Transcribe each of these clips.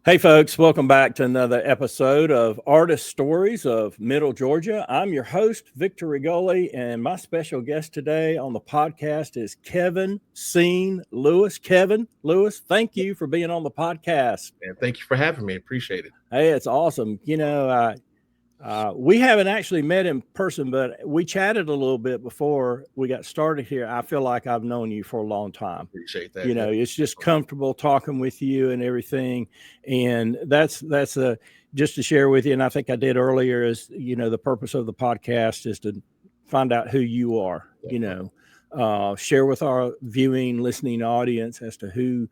Hey, folks, welcome back to another episode of Artist Stories of Middle Georgia. I'm your host, Victor Rigoli, and my special guest today on the podcast is Kevin Scene Lewis. Kevin Lewis, thank you for being on the podcast. And thank you for having me. Appreciate it. Hey, it's awesome. We haven't actually met in person, but we chatted a little bit before we got started here. I feel like I've known you for a long time. Appreciate that. It's just comfortable talking with you and everything. And that's just to share with you. And I think I did earlier is, the purpose of the podcast is to find out who you are, share with our viewing, listening audience as to who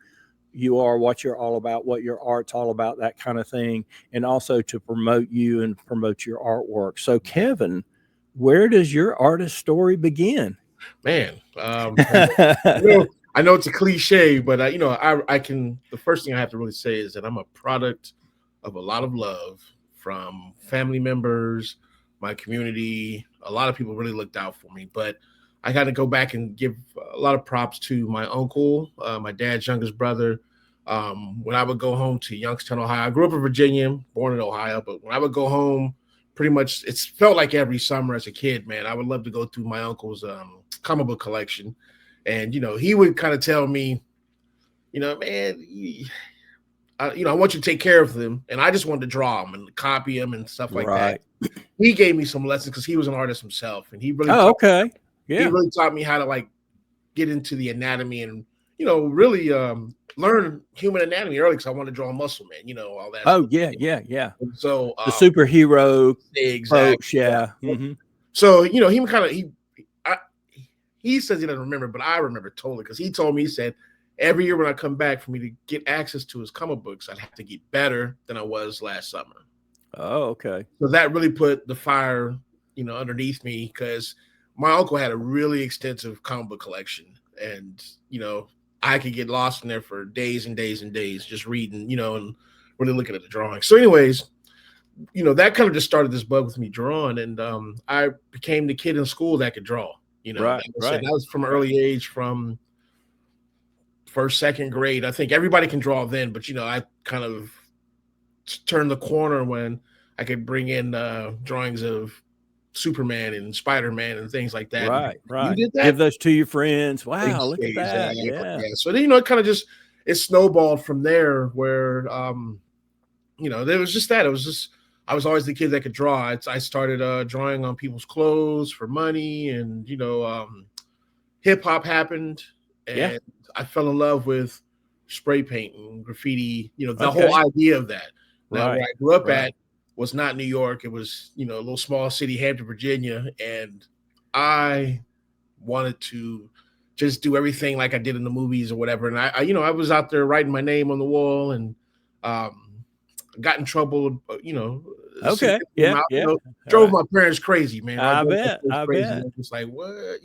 you are, what you're all about, what your art's all about, that kind of thing, and also to promote you and promote your artwork. So, Kevin, where does your artist story begin? Man, I know it's a cliche, but I can. The first thing I have to really say is that I'm a product of a lot of love from family members, my community. A lot of people really looked out for me, but I got to go back and give a lot of props to my uncle, my dad's youngest brother. When I would go home to Youngstown, Ohio, I grew up in Virginia, born in Ohio, but when I would go home, pretty much it felt like every summer as a kid, man, I would love to go through my uncle's comic book collection. And, he would kind of tell me, man, I want you to take care of them. And I just wanted to draw them and copy them and stuff like that. He gave me some lessons because he was an artist himself. And he really, he really taught me how to get into the anatomy and, really learn human anatomy early because I wanted to draw a muscle man, all that. Oh, stuff. Yeah. And so the superhero exactly. Folks, yeah. Mm-hmm. So, he says he doesn't remember, but I remember totally because he told me, he said, every year when I come back for me to get access to his comic books, I'd have to get better than I was last summer. Oh, okay. So that really put the fire, underneath me because my uncle had a really extensive comic book collection. And, I could get lost in there for days and days and days just reading, and really looking at the drawings. So anyways, that kind of just started this bug with me drawing. And I became the kid in school that could draw. Right. That was from an early age, from first, second grade. I think everybody can draw then, but I kind of turned the corner when I could bring in drawings of Superman and Spider-Man and things like that. Right. You did that? Give those to your friends. Wow, look at that. Yeah. So then, it kind of just snowballed from there where there was just that. It was just I was always the kid that could draw. I started drawing on people's clothes for money, and hip hop happened, and I fell in love with spray paint and graffiti. The whole idea of that. Now, where I grew up at was not New York. It was a little small city, Hampton, Virginia, and I wanted to just do everything like I did in the movies or whatever. And I was out there writing my name on the wall and got in trouble. Okay. Drove my parents crazy, man. I bet. It's like, what,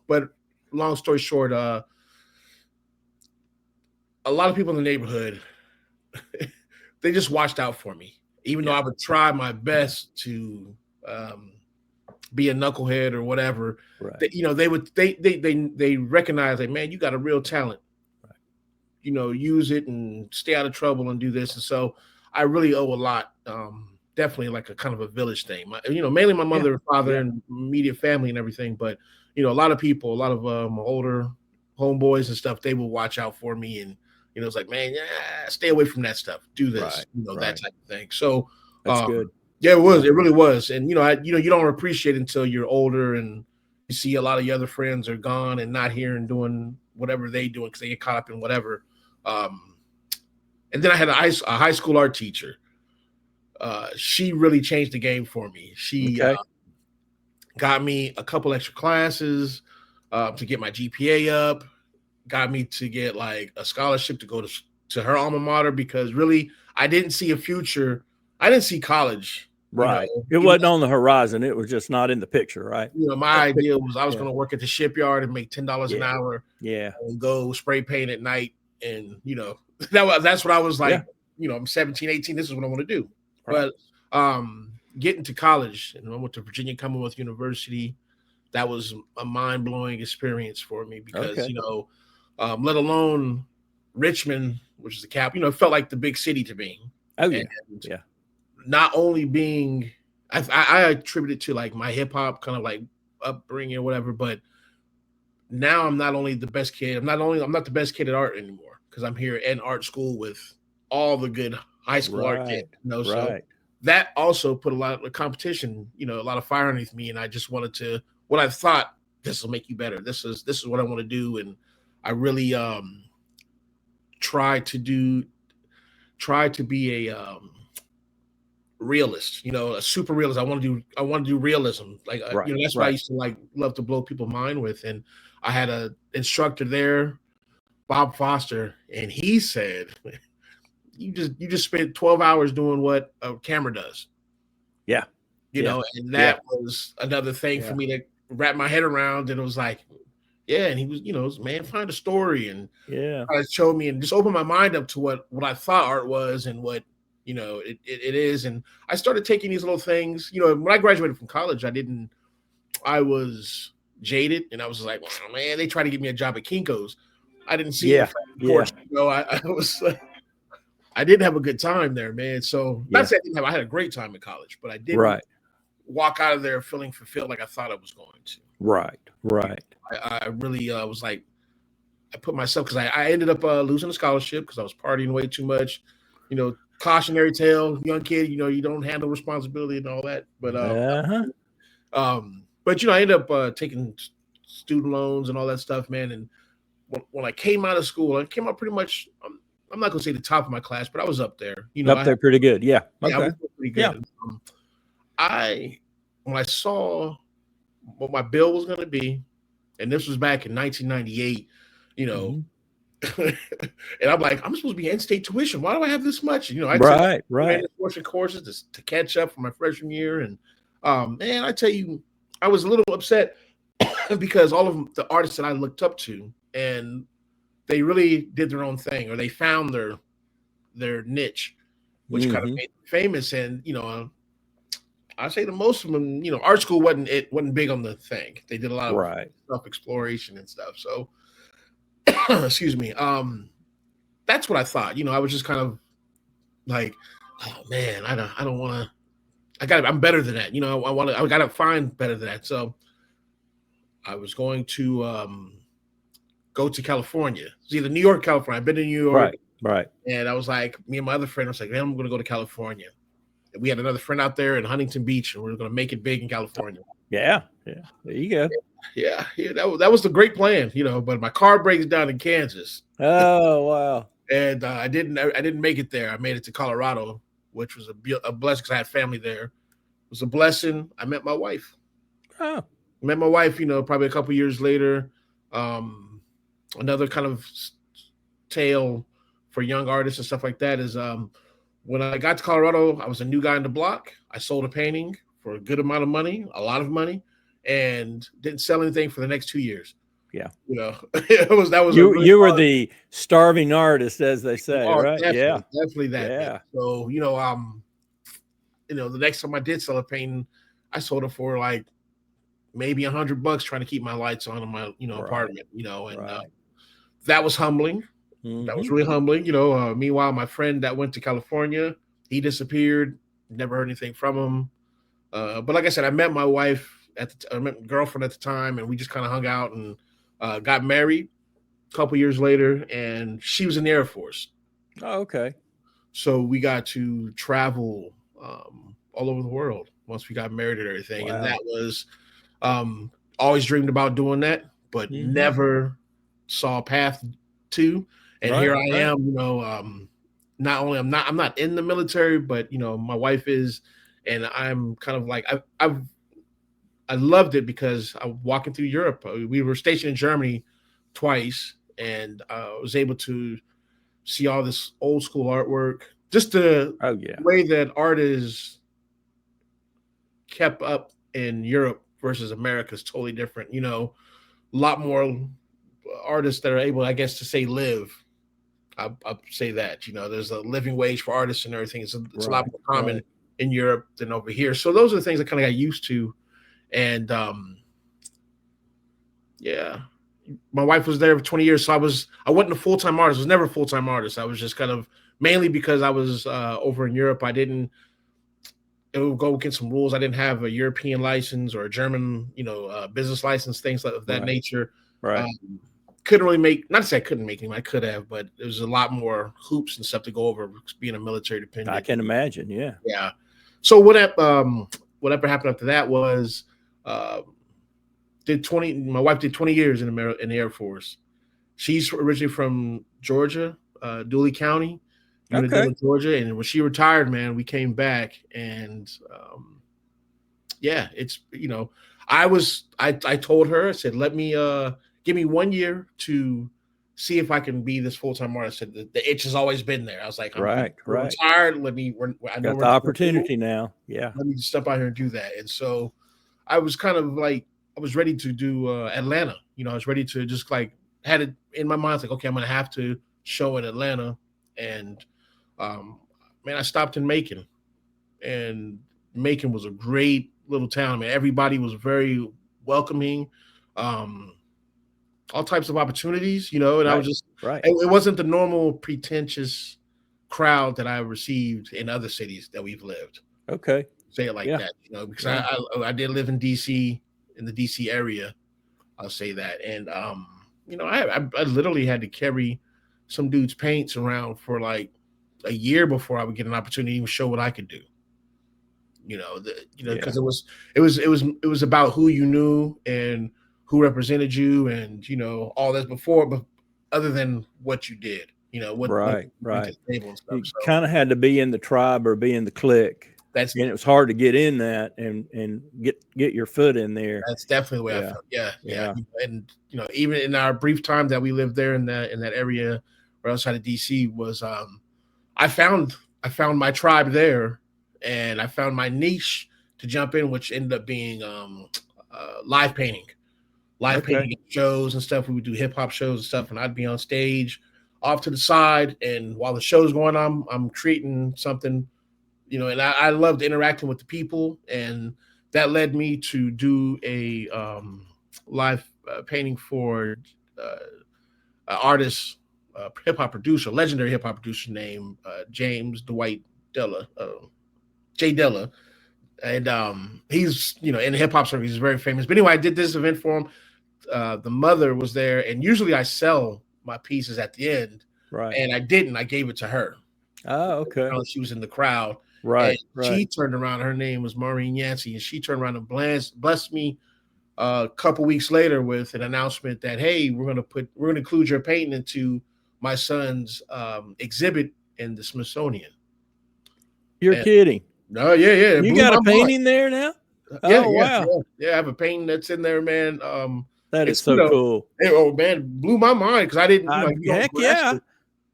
but long story short, a lot of people in the neighborhood, they just watched out for me, even though I would try my best to be a knucklehead or whatever. Right. They recognize that, man, you got a real talent. Right. Use it and stay out of trouble and do this. And so I really owe a lot. Definitely like a kind of a village thing. Mainly my mother and father and immediate family and everything. But a lot of people, a lot of my older homeboys and stuff, they will watch out for me and. It's like, man, stay away from that stuff. Do this, that type of thing. So that's good. Yeah, it was. It really was. And you don't appreciate it until you're older and you see a lot of your other friends are gone and not here and doing whatever they doing because they get caught up in whatever. And then I had a high school art teacher. She really changed the game for me. She got me a couple extra classes to get my GPA up. Got me to get like a scholarship to go to her alma mater because really I didn't see a future. I didn't see college. Right. It wasn't on the horizon. It was just not in the picture, right? My idea was I was going to work at the shipyard and make $10 an hour. Yeah. And go spray paint at night. And, that's what I was like, I'm 17, 18. This is what I want to do. Right. But getting to college, and I went to Virginia Commonwealth University. That was a mind-blowing experience for me because, let alone Richmond, which is the cap, it felt like the big city to me. Oh yeah, and yeah. Not only being, I attribute it to like my hip hop kind of like upbringing or whatever, but now I'm not only the best kid. I'm not the best kid at art anymore because I'm here in art school with all the good high school art kids. So that also put a lot of competition, a lot of fire underneath me, and I just wanted to. What I thought, this will make you better. This is what I want to do, and I really try to be a realist, a super realist. I want to do realism. Like, that's what I used to like love to blow people's mind with. And I had a instructor there, Bob Foster, and he said, you just spent 12 hours doing what a camera does. Yeah. And that was another thing for me to wrap my head around. And it was like, and he was, man, find a story and showed me and just opened my mind up to what I thought art was and what, it is. And I started taking these little things, when I graduated from college, I was jaded and I was like, oh, man, they tried to give me a job at Kinko's. I didn't see it. I didn't have a good time there, man. So not saying I had a great time in college, but I didn't walk out of there feeling fulfilled like I thought I was going to. Right. I really was like, I put myself, because I ended up losing a scholarship because I was partying way too much. Cautionary tale, young kid, you don't handle responsibility and all that. But I ended up taking student loans and all that stuff, man. And when I came out of school, I came out pretty much. I'm not gonna say the top of my class, but I was up there. Up there, pretty good. Yeah. Okay. I was pretty good. Yeah. When I saw what my bill was gonna be, and this was back in 1998, and I'm like, I'm supposed to be in-state tuition. Why do I have this much? I took courses to catch up for my freshman year, and man, I tell you, I was a little upset because all of the artists that I looked up to, and they really did their own thing, or they found their niche, which kind of made them famous. And I say the most of them, art school wasn't big on the thing. They did a lot of self-exploration and stuff. So, excuse me. That's what I thought. I was just kind of like, oh man, I don't want to. I'm better than that. I got to find better than that. So, I was going to go to California. It's either New York, California. I've been to New York. Right. And I was like, me and my other friend, I was like, man, I'm going to go to California. And we had another friend out there in Huntington Beach, and we were going to make it big in California. Yeah. There you go. Yeah. That was the great plan, but my car breaks down in Kansas. Oh, wow. And I didn't make it there. I made it to Colorado, which was a blessing because I had family there. It was a blessing. I met my wife. Oh. I met my wife, probably a couple years later. Another kind of tale for young artists and stuff like that is when I got to Colorado, I was a new guy on the block. I sold a painting for a good amount of money, a lot of money, and didn't sell anything for the next 2 years. Yeah. You were the starving artist, as they say, right? Definitely that. Yeah. Man. So, the next time I did sell a painting, I sold it for like maybe $100 trying to keep my lights on in my, apartment, and that was humbling. That was really humbling. Meanwhile, my friend that went to California, he disappeared. Never heard anything from him. But like I said, I met my wife I met my girlfriend at the time, and we just kind of hung out and got married a couple years later. And she was in the Air Force. Oh, okay. So we got to travel all over the world once we got married and everything. Wow. And that was always dreamed about doing that, but never saw a path to. And here I am, not only I'm not in the military, but my wife is, and I'm kind of like I loved it because I was walking through Europe. We were stationed in Germany twice, and I was able to see all this old school artwork. Just the way that art is kept up in Europe versus America is totally different. A lot more artists that are able, I guess, to say live. I'll say that, there's a living wage for artists and everything. It's a lot more common in Europe than over here. So those are the things I kind of got used to. And my wife was there for 20 years, so I wasn't a full-time artist. I was never a full-time artist. I was just kind of mainly because I was over in Europe. It would go against some rules. I didn't have a European license or a German, business license, things of that nature. Right. Couldn't really not to say I couldn't make him. I could have, but there was a lot more hoops and stuff to go over being a military dependent. I can imagine. Yeah. Yeah. So whatever happened after that was, my wife did 20 years in the Air Force. She's originally from Georgia, Dooley County, Okay. Georgia. And when she retired, man, we came back and, it's, I told her, I said, let me, give me 1 year to see if I can be this full-time artist. I said, the itch has always been there. I was like, I'm retired. I know got the opportunity now. Yeah. Let me just step out here and do that. And so I was kind of like, I was ready to do Atlanta. I was ready to just had it in my mind. It's like, okay, I'm going to have to show in Atlanta. And I stopped in Macon, and Macon was a great little town. I mean, everybody was very welcoming, all types of opportunities, and I was just, it wasn't the normal pretentious crowd that I received in other cities that we've lived. Okay. Say it like that, because I did live in DC, in the DC area. I'll say that. And, I literally had to carry some dude's paints around for like a year before I would get an opportunity to even show what I could do. Because it was about who you knew and who represented you, and all this before, but other than what you did, what right. Table and stuff. You kind of had to be in the tribe or be in the clique. And it was hard to get in that and get your foot in there. That's definitely the way I felt. Yeah. And even in our brief time that we lived there in that area right outside of DC was I found my tribe there, and I found my niche to jump in, which ended up being live painting shows and stuff. We would do hip hop shows and stuff, and I'd be on stage off to the side, and while the show's going on, I'm creating something. And I loved interacting with the people, and that led me to do a live painting for artist, hip-hop producer, legendary hip-hop producer named James Dwight Della, Jay Della. And he's, in the hip-hop circuit, he's very famous. But anyway, I did this event for him. The mother was there, and usually I sell my pieces at the end. Right. And I didn't. I gave it to her. Oh, okay. She was in the crowd. Right. She turned around. Her name was Maureen Yancey, and she turned around and blessed me a couple weeks later with an announcement that, hey, we're gonna include your painting into my son's exhibit in the Smithsonian. You're kidding? No, yeah. You got a painting there now? Wow. Yeah, I have a painting that's in there, man. That is so cool. Man, blew my mind because I didn't. Heck yeah.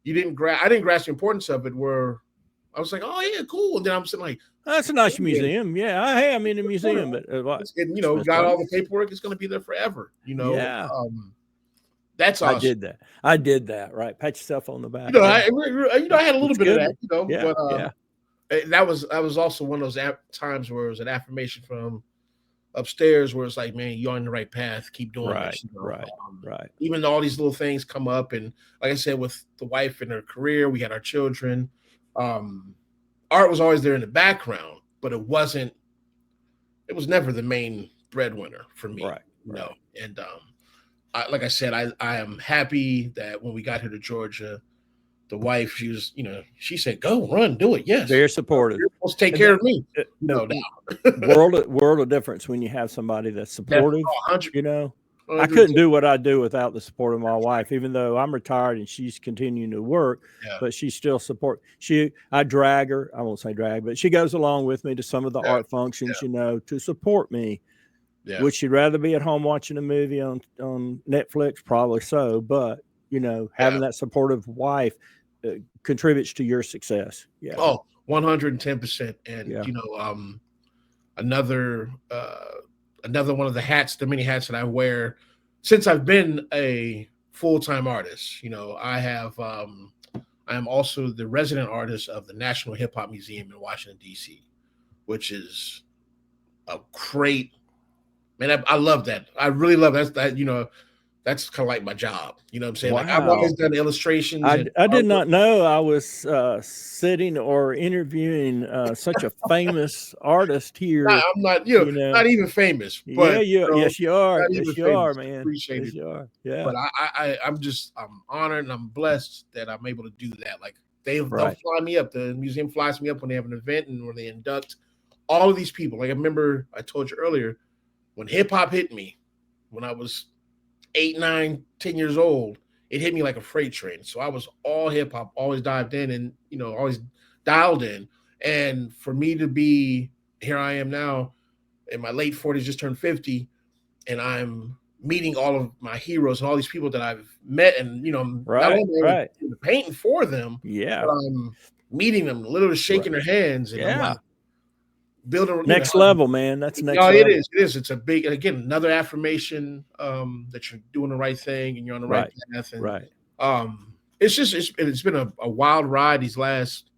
I didn't grasp the importance of it. Where I was like, oh yeah, cool. And then I'm sitting like, that's a nice museum. Yeah, I'm in a museum, but got all the paperwork. It's going to be there forever. Yeah. That's awesome. I did that. Right. Pat yourself on the back. I had a little bit of that. Yeah. But that was also one of those times where it was an affirmation from upstairs, where it's like, man, you're on the right path. Keep doing this. Right. Even though all these little things come up, and like I said, with the wife and her career, we had our children. Art was always there in the background, but it was never the main breadwinner for me. Right. And like I said, I am happy that when we got here to Georgia, the wife, she was, she said, go, run, do it. Yes. Very supportive. You're supposed to take care of me. No doubt. world of difference when you have somebody that's supportive. I 100%. couldn't do what I do without the support of my wife, even though I'm retired and she's continuing to work, but she still support. I drag her. I won't say drag, but she goes along with me to some of the art functions, to support me. Yeah. Would she rather be at home watching a movie on Netflix? Probably so. But, having that supportive wife contributes to your success. Yeah. Oh, 110%. And, another one of the many hats that I wear since I've been a full-time artist. I am also the resident artist of the National Hip Hop Museum in Washington, D.C., which is a great, man, I love that. I really love that. that's kind of like my job. You know what I'm saying? Like I've always Wow. done illustrations and I did artwork. not know I was sitting or interviewing such a famous artist here. I'm not, You know, not even famous, yeah, but yes, you are. not even Yes, you are, famous. man. Appreciate Yes, it. you are. Yeah. But I'm honored and I'm blessed that I'm able to do that. Like they'll Right. fly me up. The museum flies me up when they have an event and when they induct all of these people. Like I remember I told you earlier when hip hop hit me when I was 8, 9, 10 years old, it hit me like a freight train. So I was all hip hop, always dived in and always dialed in. And for me to be here, I am now in my late 40s, just turned 50, and I'm meeting all of my heroes and all these people that I've met. And not Right. only am Right. I painting for them, but Yeah. I'm meeting them, literally Right. shaking their hands, and I'm Yeah. like building, Next level, man. That's next no, it level. is. It is. It's a big, again, another affirmation that you're doing the right thing and you're on the right Right. path. And Right. it's been a wild ride these last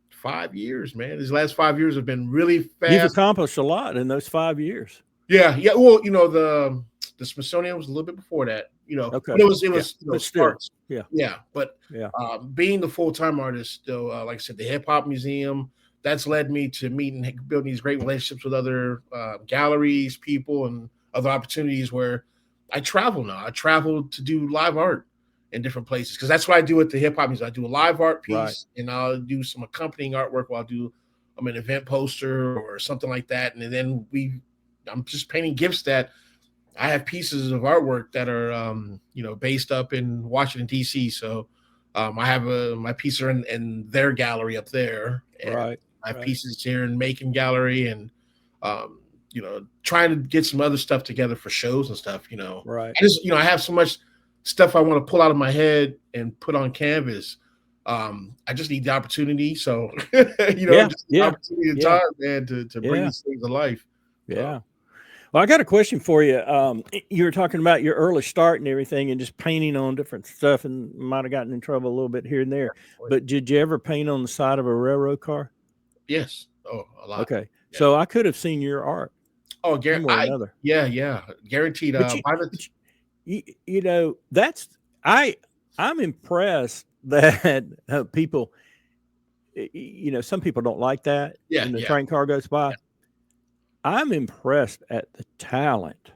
5 years, man. These last 5 years have been really You've fast. accomplished a lot in those 5 years. Yeah, yeah. Well, the Smithsonian was a little bit before that, Okay. but it Yeah. was But still. starts. Yeah. Yeah, but Yeah. being the full time artist, though, like I said, the Hip Hop Museum, that's led me to meet and build these great relationships with other galleries, people, and other opportunities where I travel now. I travel to do live art in different places because that's what I do at the Hip Hop Museum. I do a live art Right. piece, and I'll do some accompanying artwork while I'm an event poster or something like that, and then I'm just painting gifts that I have pieces of artwork that are, based up in Washington D.C. So I have my pieces are in their gallery up there, and Right. I have Right. pieces here in Macon Gallery, and trying to get some other stuff together for shows and stuff. Right. I have so much stuff I want to pull out of my head and put on canvas. I just need the opportunity. So Yeah. just the Yeah. opportunity and Yeah. time, man, to bring Yeah. these things to life. Yeah. Well, I got a question for you. You were talking about your early start and everything, and just painting on different stuff, and might have gotten in trouble a little bit here and there. But did you ever paint on the side of a railroad car? Yes. Oh, a lot. Okay, Yeah. so I could have seen your art Oh, some way or another. yeah, guaranteed. But that's I'm impressed that people, some people don't like that yeah, when the yeah, train car goes by. yeah. I'm impressed at the talent,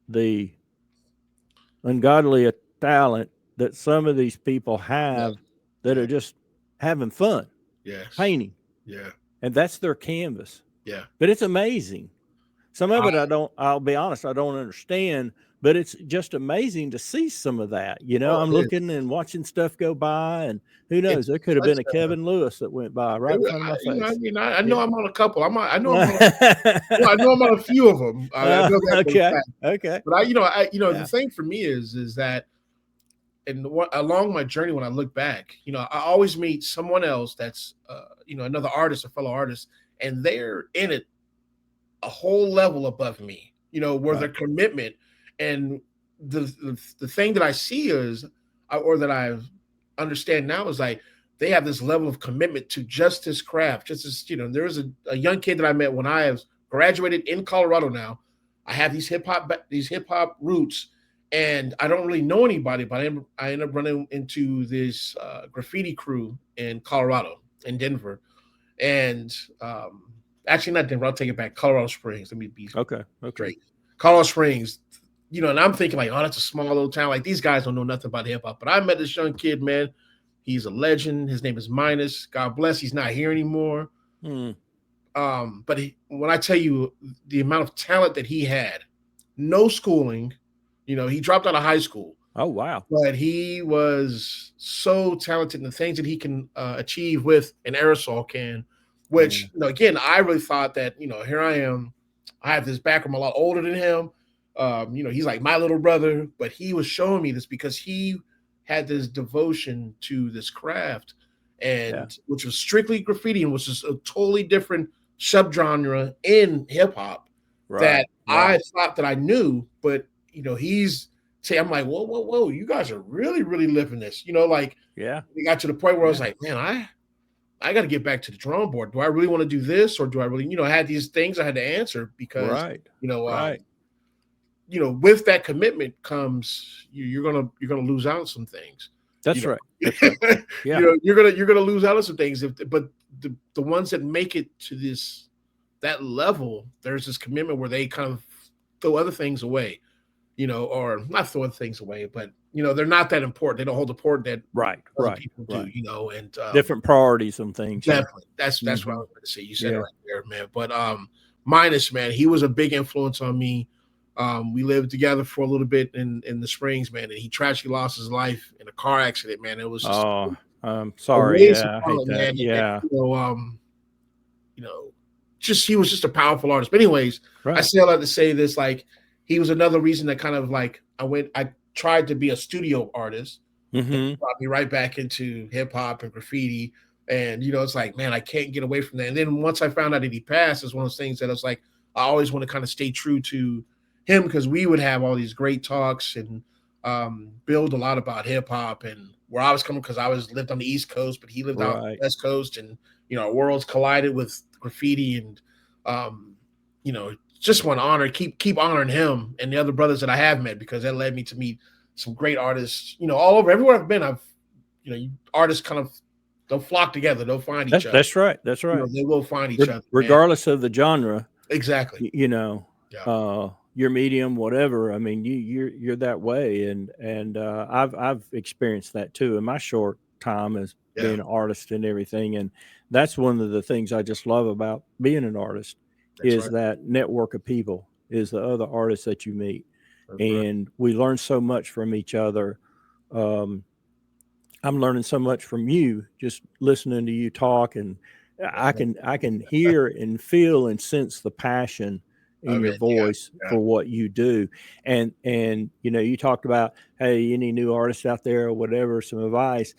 the ungodly talent that some of these people have that are just having fun Yes. painting, Yeah. and that's their canvas. Yeah. But it's amazing. Some of it I'll be honest, I don't understand, but it's just amazing to see some of that. Oh, I'm it is. looking and watching stuff go by, and who knows, there could have been a Kevin Lewis that went by right in front of my face. I know I'm on a couple. I know I'm on. Yeah. I know I'm on a few of them. I know that for a Okay. fact. Okay. But Yeah. the thing for me is that, and along my journey, when I look back, I always meet someone else that's, another artist, a fellow artist, and they're in it a whole level above me, where their commitment and the thing that I see is, or that I understand now is like, they have this level of commitment to just this craft. Just as, there was a young kid that I met when I was graduated in Colorado now. I have these hip hop roots, and I don't really know anybody, but I end up running into this graffiti crew in Colorado, in Denver. And actually not Denver, I'll take it back. Colorado Springs. Let me be Okay. straight. Colorado Springs, and I'm thinking like, oh, that's a small little town. Like these guys don't know nothing about hip hop. But I met this young kid, man. He's a legend. His name is Minus. God bless. He's not here anymore. But when I tell you the amount of talent that he had, no schooling, he dropped out of high school. Oh, wow. But he was so talented in the things that he can achieve with an aerosol can, which, again, I really thought that, here I am. I have this background, I'm a lot older than him. He's like my little brother, but he was showing me this because he had this devotion to this craft, and which was strictly graffiti, and was just a totally different subgenre in hip hop that I thought that I knew, but he's I'm like, whoa, you guys are really, really living this. We got to the point where I was like, man, I got to get back to the drawing board. Do I really want to do this, or do I really, I had these things I had to answer because, you know, with that commitment comes you're gonna lose out on some things. That's You right. know, That's right. Yeah. you know, you're gonna lose out on some things. But the ones that make it to that level, there's this commitment where they kind of throw other things away, you know, or not throw other things away, but you know, they're not that important. They don't hold the important that Right. other Right. people do, Right. you know, and Different priorities and things. Yeah. definitely that's what I Hmm. was going to say. You said it Yeah. right there, man. But Minus, man, he was a big influence on me. We lived together for a little bit in the Springs, man, and he tragically lost his life in a car accident, man. It was just Oh, I'm a sorry. waste of Yeah. I hate talent, that. man. And, Yeah. you know, just he was just a powerful artist. But anyways, I Right. say a lot to say this, like he was another reason that kind of like I tried to be a studio artist. Hmm. Brought me right back into hip hop and graffiti. And you know, it's like, man, I can't get away from that. And then once I found out that he passed, it's one of those things that I was like, I always want to kind of stay true to him because we would have all these great talks and build a lot about hip hop and where I was coming because I was lived on the East Coast, but he lived out on Right. the West Coast, and you know, our worlds collided with graffiti and you know, just want to honor, keep honoring him and the other brothers that I have met because that led me to meet some great artists, you know, all over everywhere I've been. You know, artists kind of they'll flock together, they'll find each other. That's right. That's You right. know, they will find each other, man. Regardless of the genre, Exactly. you know, Yeah. your medium, whatever. I mean, you're that way, and I've experienced that too in my short time as Yeah. being an artist and everything. And that's one of the things I just love about being an artist That's is right. that network of people, is the other artists that you meet, That's right. and we learn so much from each other. Um, I'm learning so much from you just listening to you talk, and I can hear and feel and sense the passion I in mean, your voice yeah. for what you do. And you know, you talked about, hey, any new artists out there or whatever, some advice.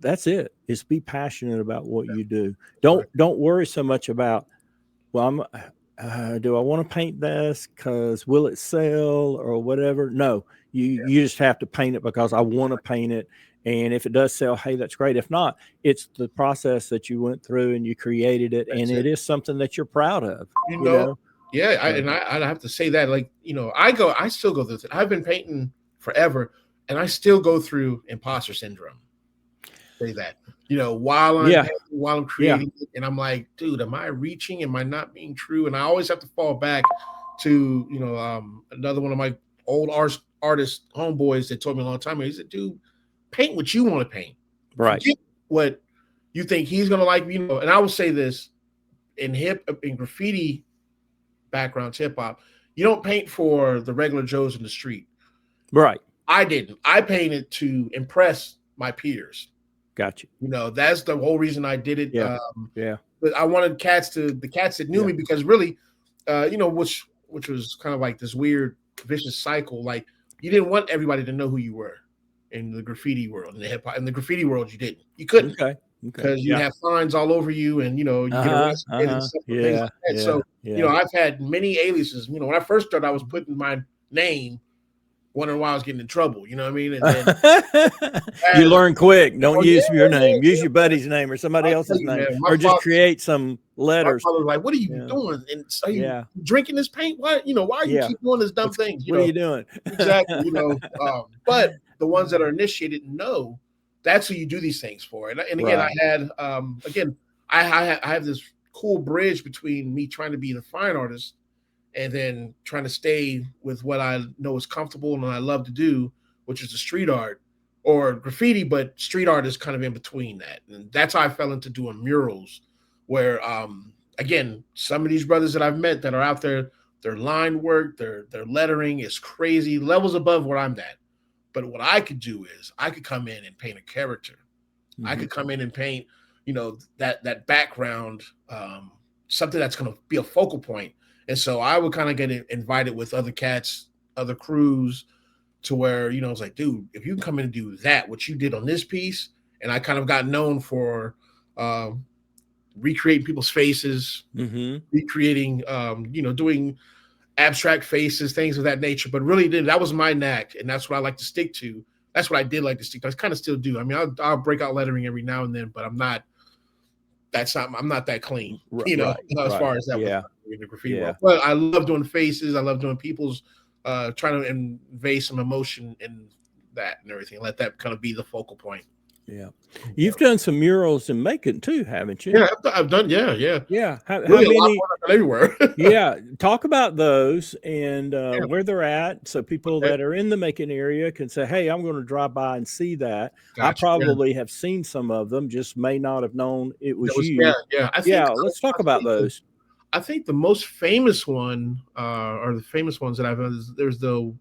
That's it. Is be passionate about what you do. Right. Don't worry so much about, well, do I want to paint this because will it sell or whatever? No, you just have to paint it because I want to paint it. And if it does sell, hey, that's great. If not, it's the process that you went through and you created it, and That's it. it is something that you're proud of. You You know, know. yeah, So, I'd have to say that, like, you know, I still go through it. I've been painting forever, and I still go through imposter syndrome. Say that, you know, while I'm yeah, painting, while I'm yeah, creating it, and I'm like, dude, am I reaching? Am I not being true? And I always have to fall back to, you know, another one of my old artist homeboys that told me a long time ago. He said, dude, paint what you want to paint. right, Forget what you think he's gonna like, you know. And I will say this in graffiti backgrounds, hip hop, you don't paint for the regular Joes in the street. right. I didn't. I painted to impress my peers. Got you. You know, that's the whole reason I did it. Yeah, yeah, But I wanted the cats that knew yeah. me because really, you know, which was kind of like this weird vicious cycle. Like you didn't want everybody to know who you were in the graffiti world, in the hip hop, in the graffiti world. You couldn't Okay, okay. because you'd Yeah. have fines all over you, and you know you get arrested and stuff and things Yeah, like that. yeah, So you know, yeah. I've had many aliases. You know, when I first started, I was putting my name, wondering why I was getting in trouble. You know what I mean? And then You as learn quick. Don't oh use your yeah, name. Use your buddy's name or somebody I'll tell else's you, name, man, or just create some my letters. father was like, "What are you Yeah, doing? And are you yeah, drinking this paint? Why, you know, why you yeah. keep doing this dumb What's things? You what are know, you doing? exactly. You know, but the ones that are initiated know that's who you do these things for. And again, I Right. had again, I have this cool bridge between me trying to be the fine artist and then trying to stay with what I know is comfortable and I love to do, which is the street art or graffiti, but street art is kind of in between that. And that's how I fell into doing murals, where again, some of these brothers that I've met that are out there, their line work, their lettering is crazy, levels above where I'm at. But what I could do is I could come in and paint a character. I Mhm. could come in and paint, you know, that background, something that's going to be a focal point. And so I would kind of get invited with other cats, other crews, to where you know it's like, dude, if you can come in and do that, what you did on this piece, and I kind of got known for um, recreating people's faces, Mhm. recreating, you know, doing abstract faces, things of that nature. But really, that was my knack, and that's what I like to stick to. That's what I did like to stick to. I kind of still do. I mean, I'll break out lettering every now and then, but I'm not. I'm not that clean, Right, you right, know, as right. far as that was Yeah, in the graffiti yeah. world. But I love doing faces. I love doing people's trying to convey some emotion in that and everything. Let that kind of be the focal point. Yeah. You've done some murals in Macon too, haven't you? Yeah, I've done. Yeah, yeah. Yeah. How Really, a lot many? more than I've done everywhere. Yeah. Talk about those and Yeah, where they're at. So people okay. that are in the Macon area can say, hey, I'm going to drive by and see that. I Gotcha. Yeah, probably have seen some of them, just may not have known it that was was yeah, you. yeah. Yeah. Let's talk about those. I think the most famous one, or the famous ones that I've done, there's the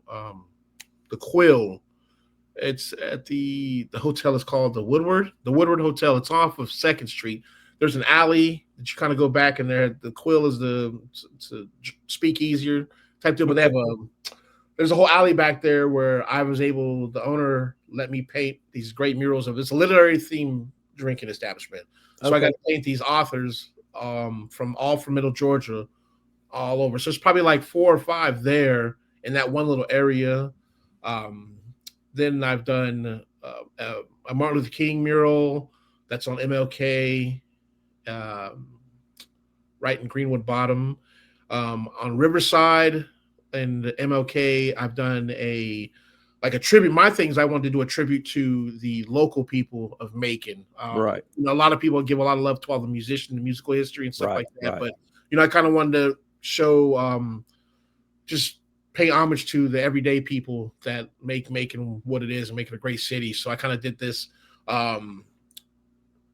Quill. It's at the hotel is called the Woodward Hotel. It's off of Second Street. There's an alley that you kind of go back in there. The Quill is it's a speakeasier type deal, but they Okay. have there's a whole alley back there where the owner let me paint these great murals of this literary theme drinking establishment. So I got Okay. to paint these authors from Middle Georgia all over. So it's probably like 4 or 5 there in that one little area. Um, then I've done a Martin Luther King mural that's on MLK, um, right in Greenwood Bottom. On Riverside and MLK, I've done a tribute. My things I wanted to do a tribute to the local people of Macon. Right. A lot of people give a lot of love to all the musicians, the musical history and stuff Right. like that. Right. But I kind of wanted to show just pay homage to the everyday people that make Macon what it is and make it a great city. So I kind of did this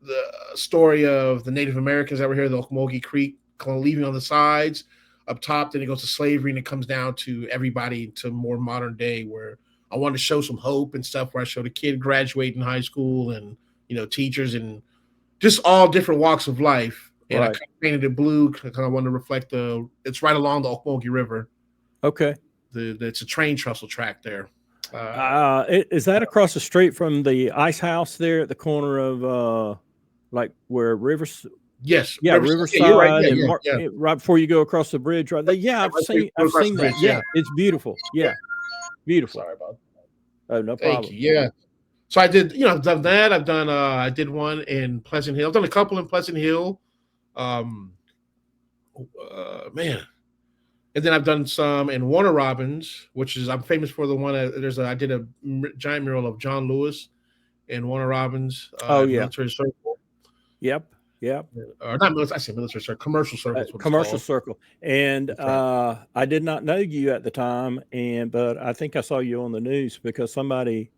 the story of the Native Americans that were here, the Ocmulgee Creek, kind of leaving on the sides up top. Then it goes to slavery and it comes down to everybody to more modern day where I wanted to show some hope and stuff where I showed a kid graduating high school and, teachers and just all different walks of life. And I Right. kind of painted it blue. I kind of wanted to reflect it's right along the Ocmulgee River. Okay. It's a train trestle track there. Is that across the street from the ice house there at the corner of like where Rivers? Yes, Yeah, Riverside. Yeah, you're right. Riverside Yeah, and yeah, right before you go across the bridge, right there. Yeah, right there, you go I've across seen the that. bridge. Yeah. Yeah, it's beautiful. Yeah, beautiful. Sorry about Oh, no that. Thank problem. you. Yeah. So I did, I've done that. I did one in Pleasant Hill. I've done a couple in Pleasant Hill. Um, man. And then I've done some in Warner Robins, which is I'm famous for the one. I did a giant mural of John Lewis in Warner Robins Oh at yeah. Military Circle. Yep. Yep. Or not military. I say Military Circle, Commercial Circle is what it's Commercial called. circle. And That's right. I did not know you at the time, but I think I saw you on the news because somebody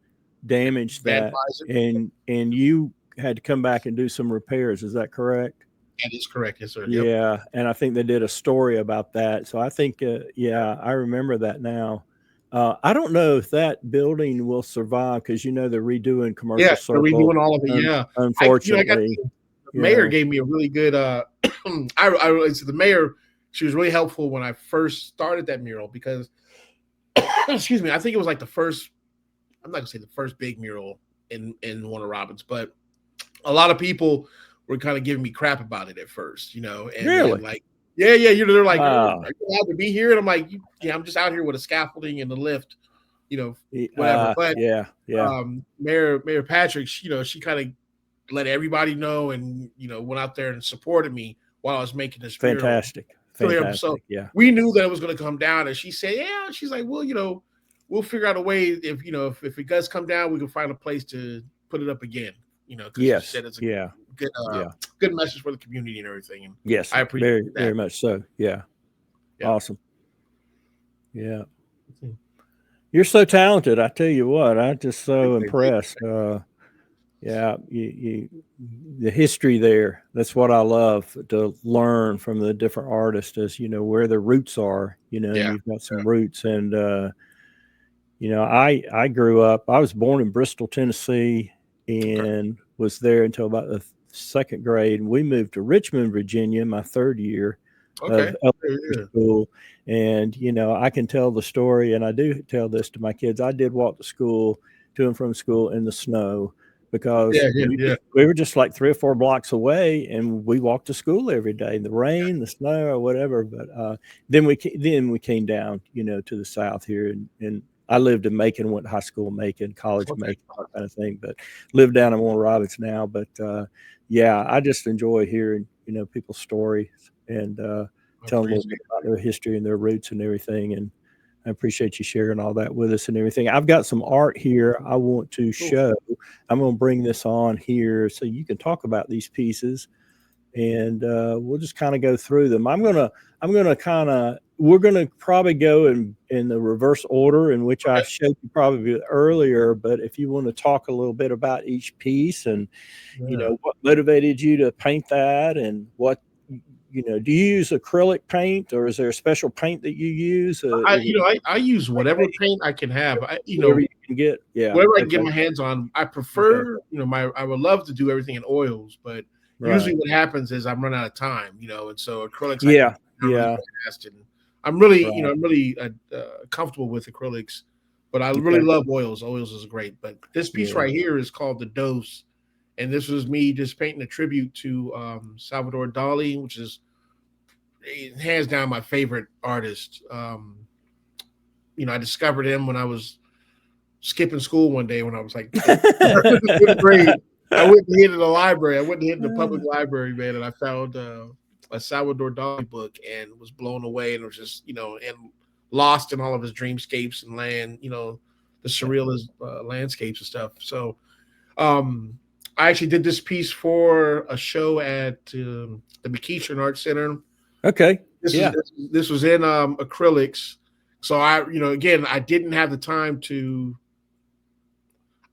damaged that, Vandalizer. and you had to come back and do some repairs. Is that correct? That is correct. Yes, sir. Yep. Yeah, and I think they did a story about that. So I think, yeah, I remember that now. I don't know if that building will survive because they're redoing Commercial Yeah, they're Circle. redoing all of it. Yeah, I got Unfortunately, the mayor yeah. gave me a really good. The mayor, she was really helpful when I first started that mural because, excuse me, I think it was like the first. I'm not gonna say the first big mural in Warner Robins, but a lot of people were kind of giving me crap about it at first, and then Really? like, yeah, they're like, are Wow. you allowed to be here? And I'm like, yeah, I'm just out here with a scaffolding and the lift, whatever. But Yeah, yeah. Mayor Patrick, she kind of let everybody know and went out there and supported me while I was making this mural. Fantastic. So Fantastic. Yeah. we knew that it was going to come down, and she said, "Yeah." She's like, "Well, we'll figure out a way if it does come down, we can find a place to put it up again." Because she Yes. said it's a Yeah. good Yeah. good message for the community and everything. And Yes. I appreciate Very, that. very much so. Yeah. Yeah. Awesome. Yeah. You're so talented. I tell you what, I'm just so impressed. Yeah, the history there. That's what I love to learn from the different artists is, where their roots are, and Yeah. you've got some roots. And, I grew up, I was born in Bristol, Tennessee, and was there until about the second grade. We moved to Richmond, Virginia, my third year Okay. of elementary school. And, I can tell the story, and I do tell this to my kids. I did walk to and from school in the snow because we were just like 3 or 4 blocks away, and we walked to school every day in the rain, the snow, or whatever. But then we came down, to the south here, and I lived in Macon, went to high school in Macon, college in Macon, that kind of thing. But live down in Warner Robins now. But yeah, I just enjoy hearing people's stories and telling a little bit about their history and their roots and everything. And I appreciate you sharing all that with us and everything. I've got some art here I want to Cool. show. I'm going to bring this on here so you can talk about these pieces, and we'll just kind of go through them. We're gonna probably go in the reverse order in which I Okay. showed you probably earlier. But if you want to talk a little bit about each piece and Yeah. what motivated you to paint that, and what do you use acrylic paint, or is there a special paint that you use? Is it I use spray whatever paint, paint I can have. whatever you can get? Yeah. Whatever I can get Okay. my hands on. I Okay. prefer, I would love to do everything in oils, but usually Right. what happens is I'm running out of time, and so acrylics I can Yeah. do really Yeah. fast, and I'm really, Right. comfortable with acrylics, but I really Okay. love oils. Oils is great, but this piece Yeah. right here is called the Dose, and this was me just painting a tribute to Salvador Dali, which is hands down my favorite artist. I discovered him when I was skipping school one day when I was like fifth grade. I went and hid in the library. I went and hid in the public library, man, and I found a Salvador Dali book and was blown away, and was just and lost in all of his dreamscapes and the surrealist landscapes and stuff. So I actually did this piece for a show at the McKeitron Art Center. Okay. This Yeah. is this was in acrylics. So again, I didn't have the time to.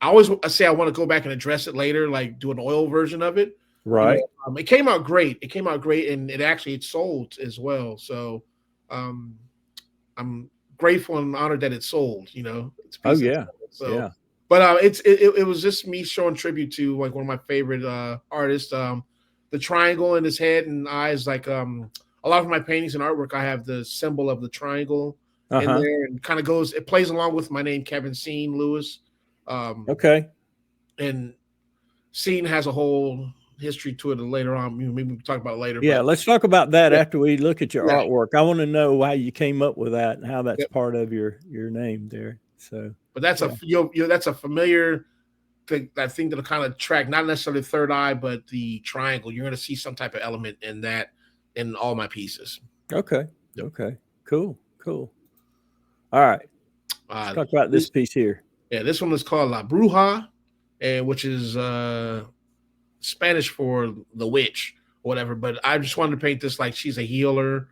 I say I want to go back and address it later, like do an oil version of it. Right. It came out great. It came out great, and it sold as well. So, I'm grateful and honored that it sold. It's a Oh piece that yeah. sold. So, Yeah. but it was just me showing tribute to like one of my favorite artists. The triangle in his head and eyes, like a lot of my paintings and artwork, I have the symbol of the triangle in Uh-huh. there, and kind of goes. It plays along with my name, Kevin Scene Lewis. Okay. And Scene has a whole history to it later on. Maybe we can talk about it later. Yeah, But let's talk about that yeah, after we look at your yeah, artwork. I want to know how you came up with that and how that's yeah. part of your name there. So, But that's yeah. that's a familiar thing. I think that'll kind of track not necessarily the third eye, but the triangle. You're going to see some type of element in that in all my pieces. Okay. Yep. Okay. Cool. Cool. All right. Let's talk about this piece here. Yeah, this one is called La Bruja, and which is Spanish for the witch or whatever. But I just wanted to paint this like she's a healer.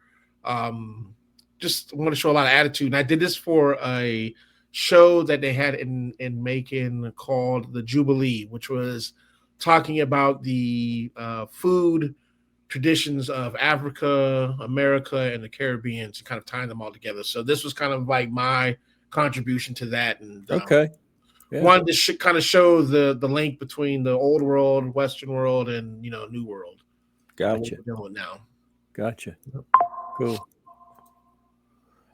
Just want to show a lot of attitude. And I did this for a show that they had in Macon called the Jubilee, which was talking about the food traditions of Africa, America, and the Caribbean, to kind of tying them all together. So this was kind of like my contribution to that, and Okay. Yeah. wanted to kind of show the link between the old world, Western world, and new world. Gotcha. What we're doing now. Gotcha. Cool.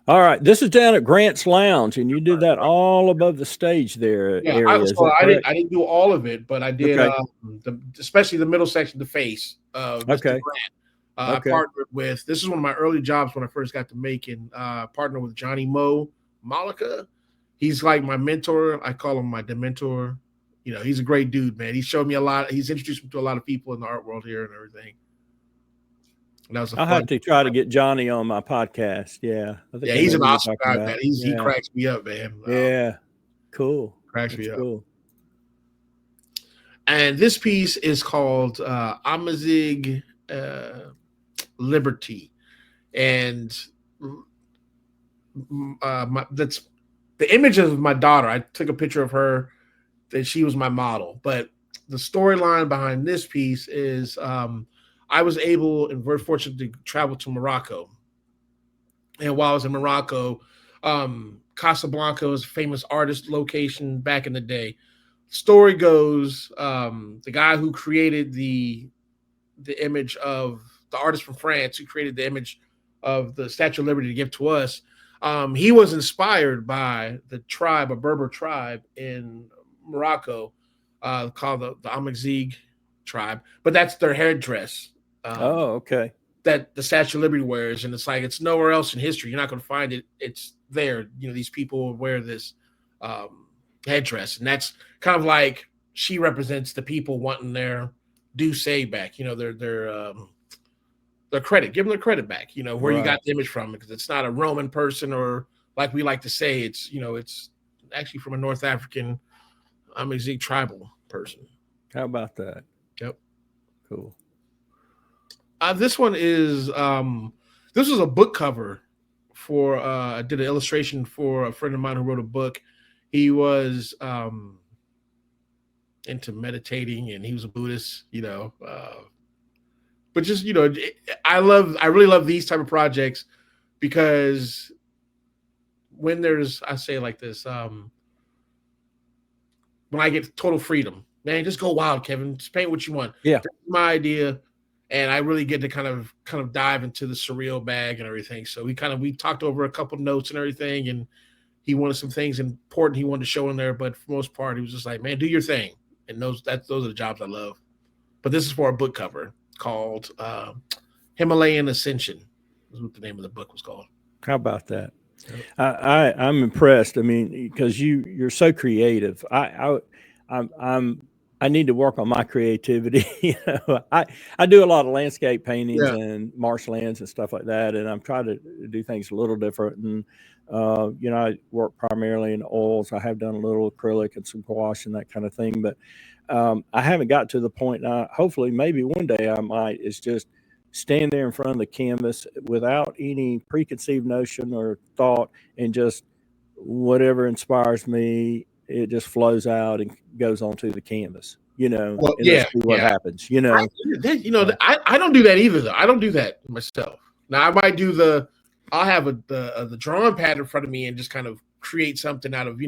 All right. This is down at Grant's Lounge, and you did that all above the stage there. Yeah, area. I didn't do all of it, but I did Okay. especially the middle section, the face. Mr. Okay. Grant. I Okay. partnered with. This is one of my early jobs when I first got to Macon. Partnered with Johnny Mo Malika. He's like my mentor. I call him my dementor. He's a great dude, man. He showed me a lot. He's introduced me to a lot of people in the art world here and everything. And that was I'll have to try to get Johnny on my podcast. Yeah. Yeah, he's an awesome guy, man. He cracks me up, man. Yeah. Cool. Cracks me up. Cool. And this piece is called Amazigh Liberty. And that's the image of my daughter. I took a picture of her, that she was my model. But the storyline behind this piece is I was able and very fortunate to travel to Morocco. And while I was in Morocco, Casablanca was a famous artist location back in the day. Story goes, the guy who created the image of the artist from France, who created the image of the Statue of Liberty to give to us, he was inspired by the tribe, a Berber tribe in Morocco, called the Amazigh tribe. But that's their hairdress. Okay. That the Statue of Liberty wears, and it's nowhere else in history. You're not going to find it. It's there. These people wear this headdress, and that's kind of like she represents the people wanting their due say back. Their credit. Give them their credit back. Where you got the image from, because it's not a Roman person or like we like to say, it's actually from a North African Amazigh tribal person. How about that? Yep. Cool. This one is this was a book cover for I did an illustration for a friend of mine who wrote a book. He was into meditating and he was a Buddhist, but just I really love these type of projects because when I say it like this, when I get total freedom, man, just go wild, Kevin. Just paint what you want. Yeah. That's my idea. And I really get to kind of dive into the surreal bag and everything. So we talked over a couple notes and everything, and he wanted some things important he wanted to show in there, but for the most part, he was just like, man, do your thing. And those are the jobs I love. But this is for a book cover called Himalayan Ascension. Is what the name of the book was called. How about that? I'm impressed. I mean, because you're so creative. I need to work on my creativity. I do a lot of landscape paintings and marshlands and stuff like that, and I'm trying to do things a little different. And I work primarily in oils. I have done a little acrylic and some gouache and that kind of thing, but I haven't got to the point. Now, hopefully, maybe one day I might. Is just stand there in front of the canvas without any preconceived notion or thought, and just whatever inspires me, it just flows out and goes onto the canvas, and see what happens, I don't do that either, though. I don't do that myself. Now I might do I'll have the drawing pad in front of me and just kind of create something out of,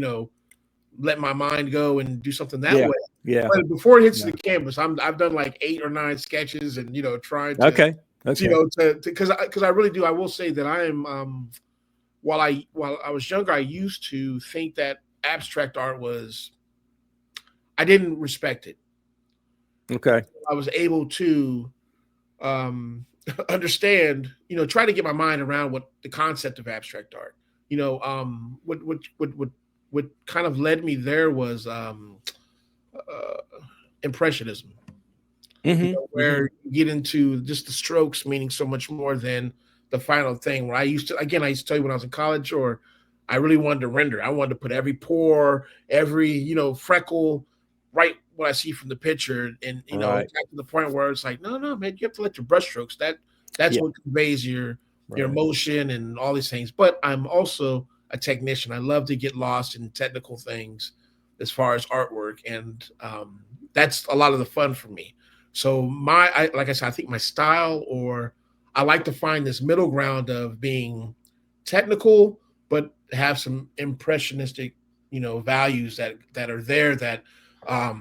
let my mind go and do something that way. Yeah. But before it hits the canvas, I've done like 8 or 9 sketches and, trying to, because I really do. I will say that I am, while I was younger, I used to think that abstract art I didn't respect it. Okay. I was able to understand, try to get my mind around what the concept of abstract art, what kind of led me there was impressionism, where you get into just the strokes meaning so much more than the final thing. Where I used to tell you when I was in college, or I really wanted to render. I wanted to put every pore, every, freckle right what I see from the picture. And, back to the point where it's like, no, man, you have to let your brush strokes. That's what conveys your emotion and all these things. But I'm also a technician. I love to get lost in technical things as far as artwork. And that's a lot of the fun for me. So like I said, I think my style, or I like to find this middle ground of being technical, but have some impressionistic, values that are there that I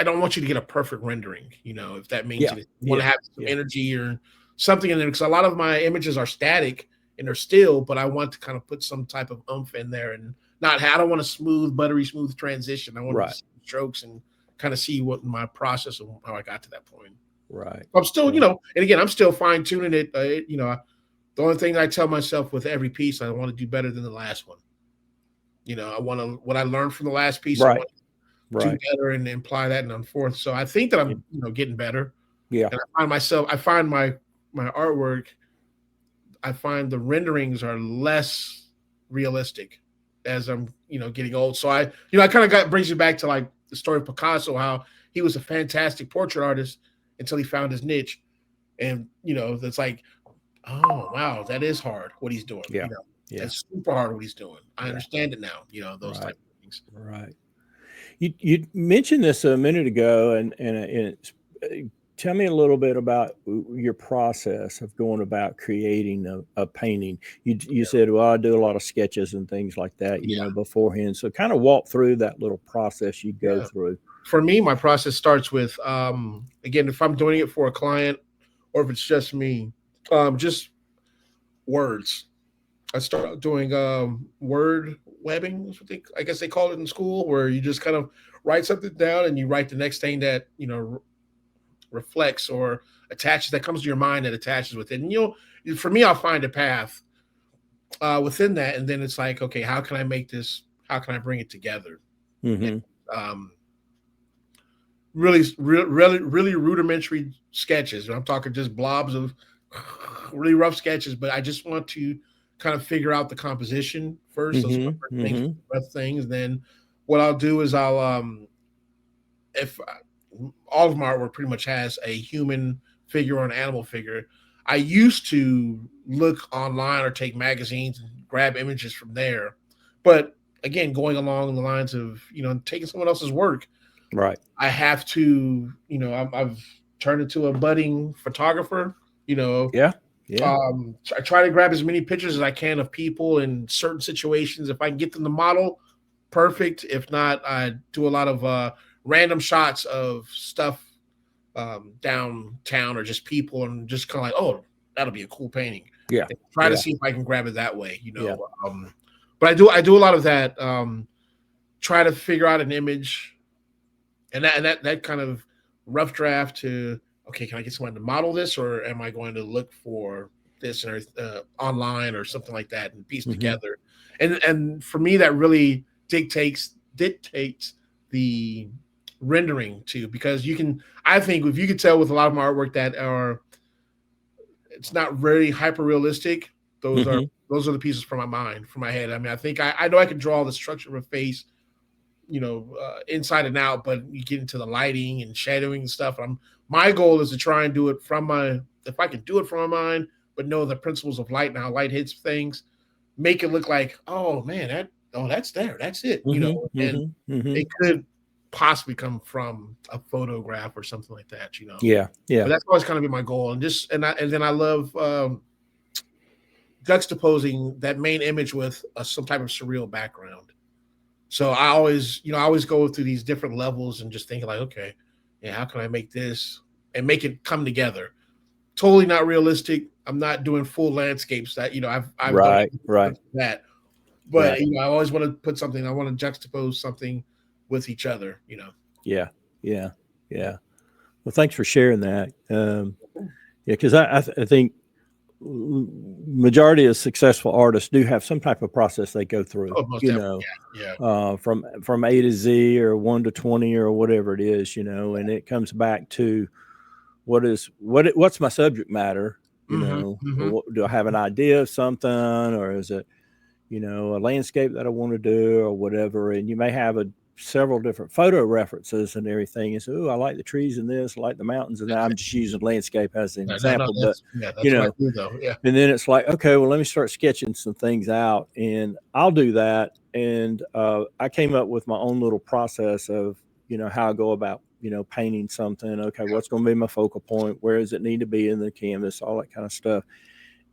don't want you to get a perfect rendering, if that means you want to have some energy or something in there, because a lot of my images are static and they're still, but I want to kind of put some type of oomph in there, and I don't want a buttery smooth transition. I want to see strokes and kind of see what my process and how I got to that point. Right. I'm still, and again, I'm still fine tuning it. The only thing I tell myself with every piece, I want to do better than the last one. What I learned from the last piece, I want to do better and apply that and on forth. So I think that I'm, getting better. Yeah. And I find my artwork, I find the renderings are less realistic as I'm, getting old. So I kind of brings you back to like the story of Picasso, how he was a fantastic portrait artist until he found his niche. And, that's like, oh, wow, that is hard what he's doing. Yeah. That's super hard what he's doing. I understand it now, those type of things. Right. You mentioned this a minute ago, and tell me a little bit about your process of going about creating a painting. You said, well, I do a lot of sketches and things like that, beforehand. So kind of walk through that little process you go through. For me, my process starts with, again, if I'm doing it for a client or if it's just me, just words. I start doing word webbing, I guess they call it in school, where you just kind of write something down and you write the next thing that, reflects or attaches, that comes to your mind, that attaches with it. And for me, I'll find a path within that. And then it's like, okay, how can I make this? How can I bring it together? Mm-hmm. And, really rudimentary sketches. I'm talking just blobs of really rough sketches, but I just want to kind of figure out the composition first. Those are my first things, Mm-hmm. rough things. Then what I'll do is if all of my artwork pretty much has a human figure or an animal figure. I used to look online or take magazines and grab images from there, but again, going along the lines of taking someone else's work, Right. I have to I've turned into a budding photographer. Yeah. Yeah. I try to grab as many pictures as I can of people in certain situations. If I can get them to model, perfect. If not, I do a lot of random shots of stuff downtown or just people, and just kind of like, oh, that'll be a cool painting. Yeah. And try to Yeah. see if I can grab it that way. Yeah. But I do a lot of that. Try to figure out an image, and that kind of rough draft to, okay, can I get someone to model this, or am I going to look for this or online or something like that and piece Mm-hmm. together? And for me, that really dictates the rendering too, because I think if you could tell with a lot of my artwork that it's not very hyper realistic, those Mm-hmm. are the pieces from my mind, from my head. I mean, I think I know I can draw the structure of a face, inside and out, but you get into the lighting and shadowing and stuff. My goal is to try and do it if I can do it from my mind, but know the principles of light and how light hits things, make it look like, oh man, that's there, that's it, Mm-hmm. and Mm-hmm. it could possibly come from a photograph or something like that, Yeah. Yeah. But that's always kind of been my goal, and then I love juxtaposing that main image with some type of surreal background. So I always go through these different levels and just thinking like, okay, yeah, how can I make this and make it come together? Totally not realistic. I'm not doing full landscapes that I've Right. done that, but Right. I always want to put something. I want to juxtapose something with each other. Yeah. Yeah. Yeah. Well, thanks for sharing that. Yeah, because I think majority of successful artists do have some type of process they go through. Oh, most definitely. Yeah. From A to Z or 1 to 20 or whatever it is, and it comes back to what's my subject matter, Mm-hmm. do I have an idea of something, or is it, a landscape that I want to do or whatever, and you may have several different photo references and everything. And so, oh, I like the trees in this, I like the mountains, and I'm just using landscape as an example. But that's what I do, though. Yeah. And then it's like, okay, well, let me start sketching some things out, and I'll do that. And I came up with my own little process of, how I go about, painting something. Okay, what's going to be my focal point? Where does it need to be in the canvas? All that kind of stuff.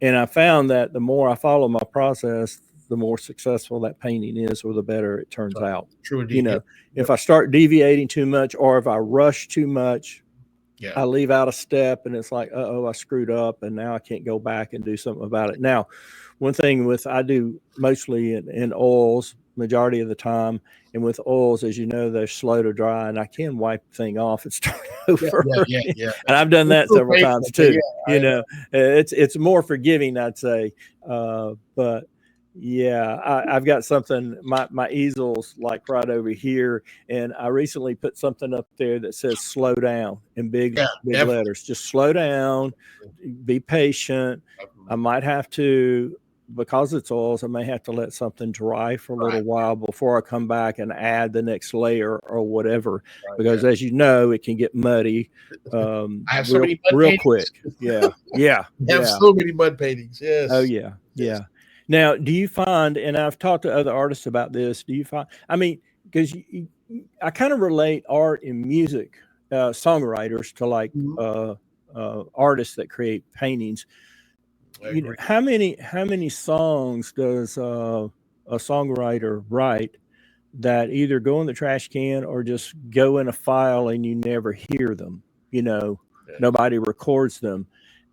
And I found that the more I follow my process, the more successful that painting is, or the better it turns out. True indeed. If I start deviating too much, or if I rush too much, yeah, I leave out a step and it's like, I screwed up, and now I can't go back and do something about it. Now, one thing I do mostly in oils, majority of the time, and with oils, as you know, they're slow to dry, and I can wipe the thing off and start over. Yeah. And I've done that several times too. It's more forgiving, I'd say. But yeah, I've got something, my easel's like right over here, and I recently put something up there that says slow down in big letters. Just slow down, be patient. I might have to, because it's oils, I may have to let something dry for a little while before I come back and add the next layer or whatever, because as you know, it can get muddy I have so many mud real paintings. Quick. Yeah. I have so many mud paintings. Yes. Oh yeah. Yeah. Now, do you find, and I've talked to other artists about this, because I kind of relate art and music, songwriters to like artists that create paintings. How many songs does a songwriter write that either go in the trash can or just go in a file and you never hear them? Nobody records them,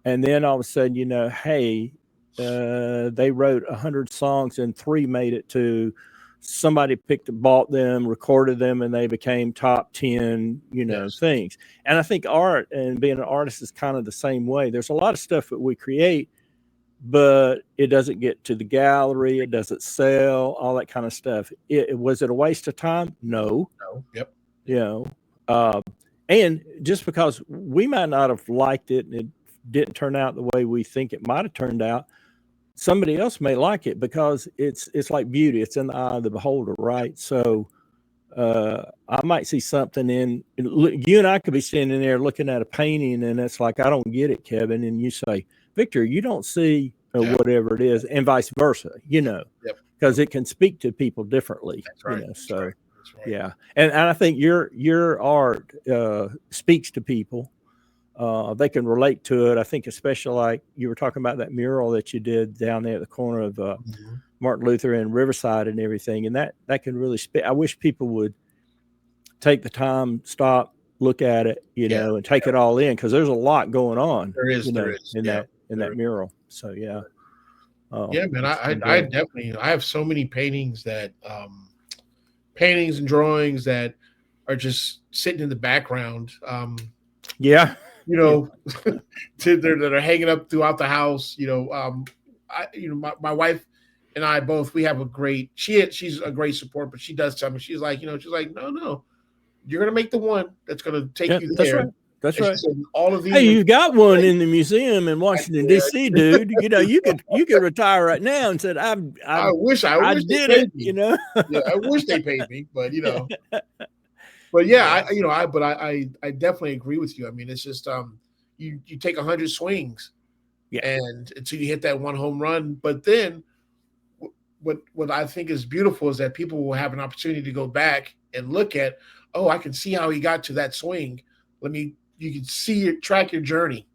and then all of a sudden, hey, they wrote 100 songs and 3 made it to somebody bought them, recorded them, and they became top 10, things. And I think art and being an artist is kind of the same way. There's a lot of stuff that we create, but it doesn't get to the gallery. It doesn't sell, all that kind of stuff. Was it a waste of time? No. Yep. And just because we might not have liked it and it didn't turn out the way we think it might have turned out, somebody else may like it because it's like beauty. It's in the eye of the beholder, right? So I might see something you and I could be standing there looking at a painting, and it's like, I don't get it, Kevin. And you say, Victor, you don't see Yeah. whatever it is, and vice versa, Yep. because it can speak to people differently. That's right. That's right. Yeah. And I think your art speaks to people. They can relate to it. I think, especially like you were talking about that mural that you did down there at the corner of Martin Luther and Riverside and everything, and that can really speak. I wish people would take the time, stop, look at it, and take it all in, because there's a lot going on. There is in that mural. So yeah. Yeah, man. I definitely, I have so many paintings paintings and drawings that are just sitting in the background. Yeah. That are hanging up throughout the house. My wife and I both, we have a great, she's a great support, but she does tell me, she's like, no, you're going to make the one that's going to take you there. That's right. Said, all of these. Hey, you've got one in the museum in Washington, D.C., dude. You could retire right now and said, I wish I did it. Me. Yeah, I wish they paid me, but But yeah, I definitely agree with you. I mean, it's just you take 100 swings, and until you hit that one home run. But then, what I think is beautiful is that people will have an opportunity to go back and look at, I can see how he got to that swing. You can see it, track your journey.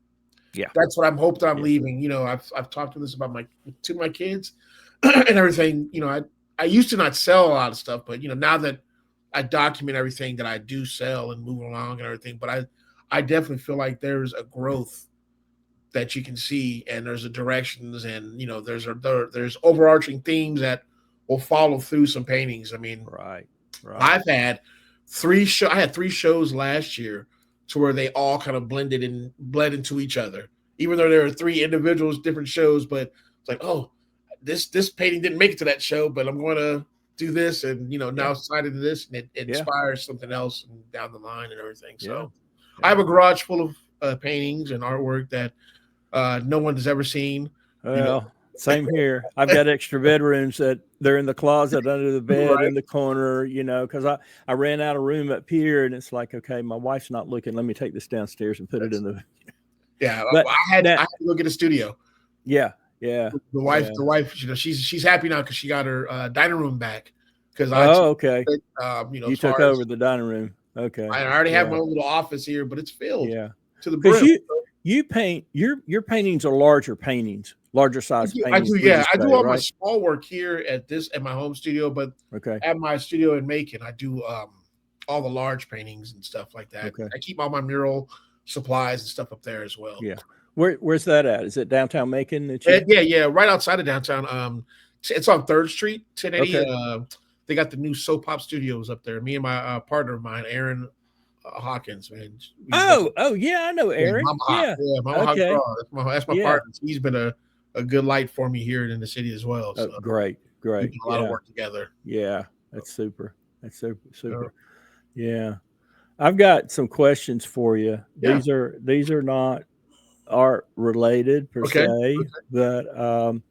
Yeah, that's what I'm hoping I'm leaving. I've talked to this about to my kids and everything. I used to not sell a lot of stuff, but now that I document everything that I do sell and move along and everything, but I definitely feel like there's a growth that you can see, and there's a directions, and there's overarching themes that will follow through some paintings. I mean, right. I've had I had 3 shows last year to where they all kind of bled into each other, even though there are 3 individuals, different shows. But it's like, this painting didn't make it to that show, but I'm going to do this, and now it's tied into this, and it inspires something else and down the line and everything. So I have a garage full of paintings and artwork that no one has ever seen. Well, same here. I've got extra bedrooms that they're in the closet under the bed in the corner, because I ran out of room up here, and it's like, okay, my wife's not looking. Let me take this downstairs and put it in the. Yeah, but I had to go get a studio. Yeah. The wife, she's happy now because she got her dining room back. Because okay. You took over the dining room. Okay. I already have my own little office here, but it's filled. Yeah. To the brim. You paint your paintings are larger size paintings. I do. Yeah, I do all my small work here at my home studio, but at my studio in Macon, I do all the large paintings and stuff like that. Okay. I keep all my mural supplies and stuff up there as well. Yeah. Where's that at? Is it downtown Macon? Yeah, right outside of downtown. It's on 3rd Street, 1080. Okay. They got the new Soap Pop Studios up there. Me and my partner of mine, Aaron Hawkins, man. Yeah, I know Aaron. Mama Hawk. That's my partner. He's been a good light for me here in the city as well. So great. We do a lot of work together. Yeah, that's super. That's super. Yeah. I've got some questions for you. Yeah. These are not art related per se, but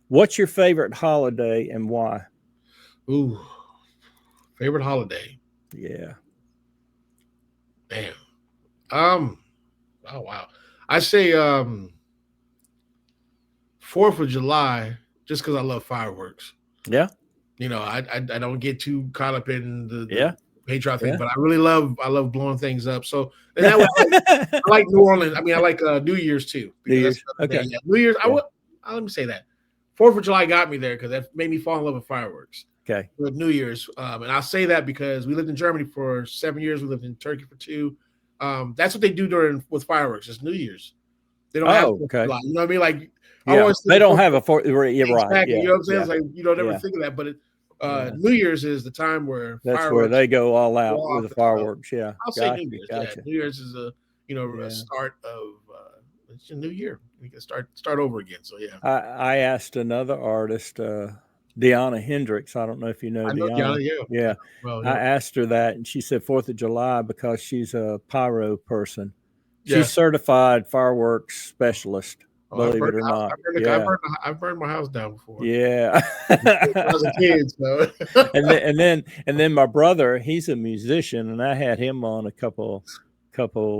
what's your favorite holiday and why? Ooh, favorite holiday. Yeah. Damn. Oh wow. I say 4th of July, just because I love fireworks. Yeah. I don't get too caught up in the patriotic thing, but I love blowing things up. So and that way I like New Orleans. I mean, I like New Year's too. New Year's. Okay. New Year's. Let me say that 4th of July got me there because that made me fall in love with fireworks. Okay. With New Year's, and I'll say that because we lived in Germany for 7 years. We lived in Turkey for 2. That's what they do with fireworks. It's New Year's. They don't have. Okay. You know what I mean? Like they don't have a 4th. Right. Exactly. You know what I'm saying? It's like you don't ever think of that, but New Year's is the time where where they go all out with the fireworks. Yeah. I'll say New Year's. Gotcha. Yeah. New Year's is a start of it's a new year. We can start over again. So yeah. I asked another artist. Deanna Hendricks. I don't know if you know Deanna. Yeah. Well, I asked her that, and she said 4th of July because she's a pyro person. She's certified fireworks specialist. Oh, believe it or not. Yeah. I've burned my house down before. Yeah. When I was a kid, so. and then my brother, he's a musician, and I had him on a couple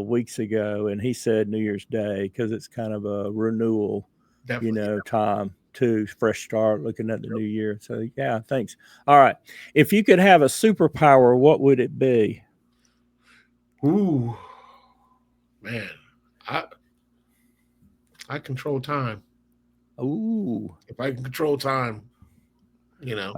weeks ago, and he said New Year's Day because it's kind of a renewal, Definitely. time to fresh start, looking at the new year. So yeah, thanks. All right, if you could have a superpower, what would it be? Ooh, man, I I control time. Ooh, If I can control time, you know,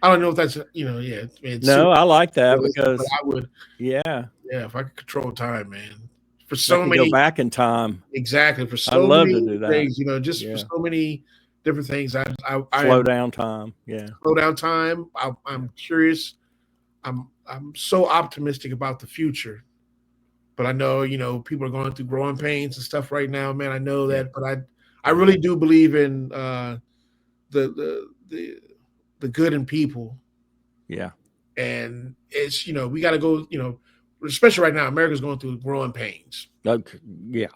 I don't know if that's yeah, it's super no, I like that realistic, but because I would, yeah, yeah, if I could control time, man, for I so could go many, back in time. exactly, for I'd so love to many do that. things, just for Yeah, so many different things. I slow am down time. Yeah, slow down time. yeah, I'm curious. I'm so optimistic about the future, but I know people are going through growing pains and stuff right now, man. I know yeah, that, but I yeah, really do believe in the the the the good in people, yeah. and it's we got to go, especially right now. America's going through growing pains. Okay, yeah.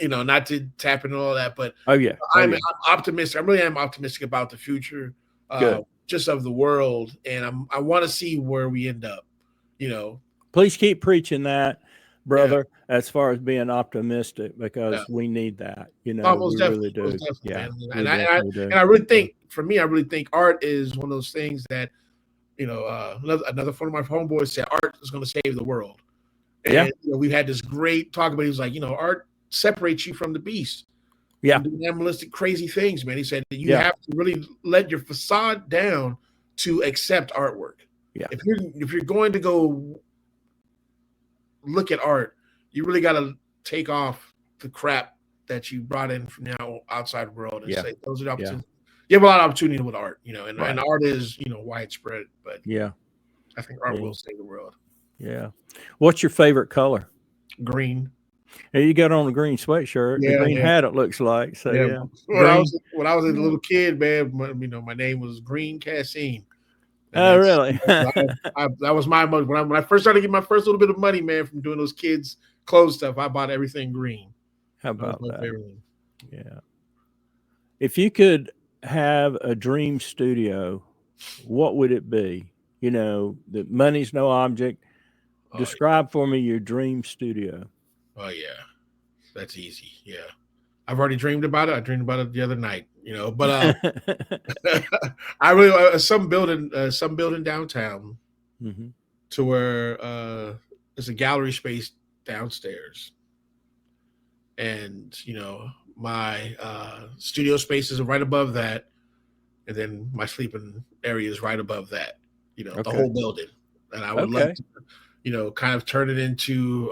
Not to tap into all that, but Oh yeah. Oh I'm yeah. optimistic. I really am optimistic about the future, Good. just of the world, and I want to see where we end up. You know, Please keep preaching that, yeah, brother, as far as being optimistic, yeah. because we need that. Oh, We really most do. definitely, Yeah, man. we definitely do. And I really Yeah. think, for me, I really think art is one of those things that another one of my homeboys said art is going to save the world. Yeah. And we've had this great talk about. He was like, art separates you from the beast, Yeah. from doing animalistic, crazy things, man. He said that you Yeah. have to really let your facade down to accept artwork. Yeah. If you're going to go look at art, you really got to take off the crap that you brought in from the outside world and Yeah. say those are the Yeah. opportunities. You have a lot of opportunity with art, and Right. art is widespread, but Yeah. I think art Yeah. will save the world. Yeah. What's your favorite color? Green. Hey, you got on a green sweatshirt, the Yeah, green yeah, hat, it looks like. So yeah. yeah. When I Green. was when I was a Yeah. little kid, man, my name was Green Cassine, and Oh, really? that was my money when I first started getting my first little bit of money, man, from doing those kids clothes stuff. I bought everything green. How That was about my that? favorite one. Yeah. If you could have a dream studio, what would it be? That money's no object. Oh, Describe for me your dream studio. oh yeah, that's easy. Yeah, I've already dreamed about it. I dreamed about it the other night. But I really some building downtown Hmm. to where there's a gallery space downstairs, and my studio space is right above that, and then my sleeping area is right above that. The Okay. whole building, and I would love Okay. to, kind of turn it into.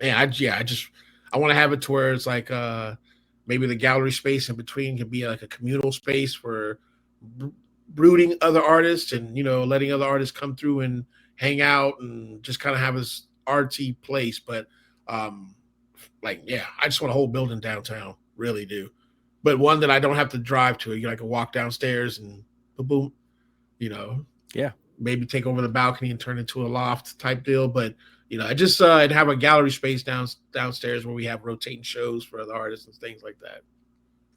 Man, I want to have it to where it's like maybe the gallery space in between can be like a communal space for brooding other artists, and letting other artists come through and hang out and just kind of have this artsy place. But um yeah, I just want a whole building downtown, really do. But one that I don't have to drive to. I can walk downstairs and boom, boom, you know, Yeah. maybe take over the balcony and turn it into a loft type deal. But I just I'd have a gallery space downstairs where we have rotating shows for other artists and things like that.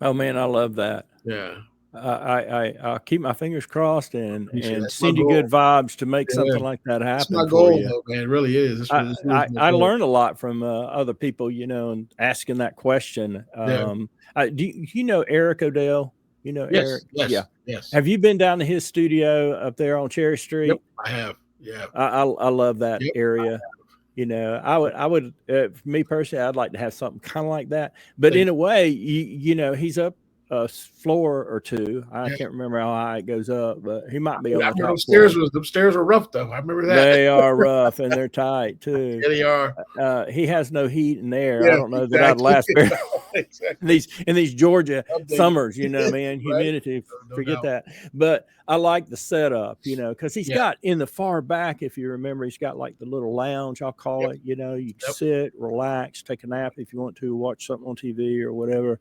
Oh man, I love that. Yeah, I'll keep my fingers crossed appreciate it. and That's my send you good goal. vibes to make Yeah, something like that it's my happen for goal, you. though, man. It really is. This really is my I goal. learn a lot from other people, and asking that question. Yeah. You know Eric Odell? You know Yes. Eric? Yeah. Yes. Yes. Have you been down to his studio up there on Cherry Yep. Street? I have. Yeah. I love that Yep. area. I would for me personally, I'd like to have something kind of like that. But Same. in a way, he's up a floor or two. I Yeah. can't remember how high it goes up, but he might be I on the remember top floor. those stairs were rough though. I remember that. They are rough and they're tight too. Yeah, they are. He has no heat in there. I Yeah, don't know that I'd exactly. last very in Exactly. these Georgia Updated. summers, man, Right? humidity, No forget doubt. that. But I like the setup, because he's Yeah. got in the far back, if you remember, he's got like the little lounge, I'll call Yep. it. You can Yep. sit, relax, take a nap if you want to, watch something on TV or whatever.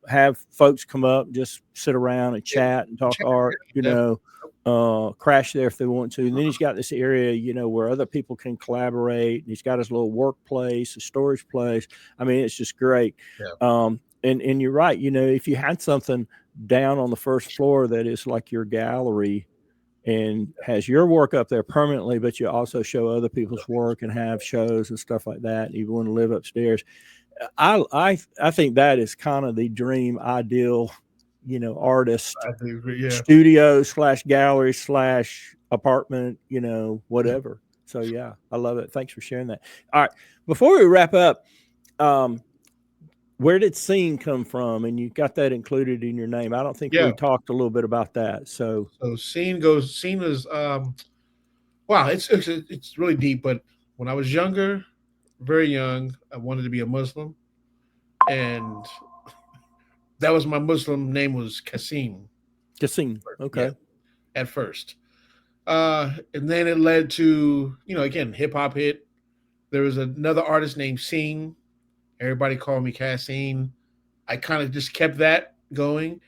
Have folks come up, just sit around and Yep. chat and talk Check. art, Definitely. crash there if they want to. And then he's got this area, where other people can collaborate. And he's got his little workplace, a storage place. I mean, it's just great. Yeah. And you're right. If you had something down on the first floor that is like your gallery and has your work up there permanently, but you also show other people's work and have shows and stuff like that, and you want to live upstairs. I think that is kind of the dream ideal, artist studio / gallery / apartment, whatever. So yeah, I love it. Thanks for sharing that. All right, before we wrap up, where did Scene come from? And you got that included in your name. I don't think we talked a little bit about that. So Scene is wow, it's really deep. But when I was younger, very young, I wanted to be a Muslim, and that was my Muslim name was Kasim. Okay. Yeah, at first, and then it led to again hip hop hit. There was another artist named Scene. Everybody called me Kasim. I kind of just kept that going.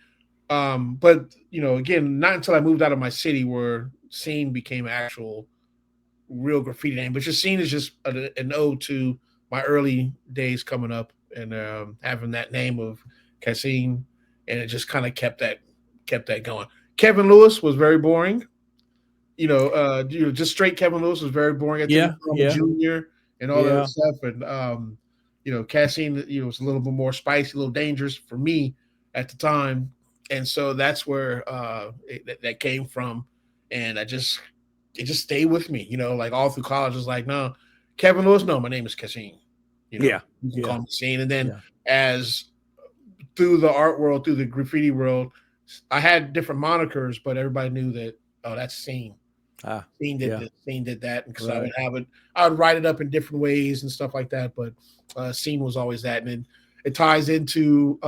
But again, not until I moved out of my city where Scene became actual real graffiti name. But just Scene is just an ode to my early days coming up and having that name of Kasim, and it just kind of kept that going. Kevin Lewis was very boring. Just straight Kevin Lewis was very boring. I think Junior and all that stuff, and Kasim, was a little bit more spicy, a little dangerous for me at the time, and so that's where that came from, and it just stayed with me. Like all through college, I was like, no, Kevin Lewis, no, my name is Kasim. You can call me Scene, and then as through the art world, through the graffiti world, I had different monikers, but everybody knew that that's Scene. Scene did this, Scene did that, because I would write it up in different ways and stuff like that. But Scene was always that, and it ties into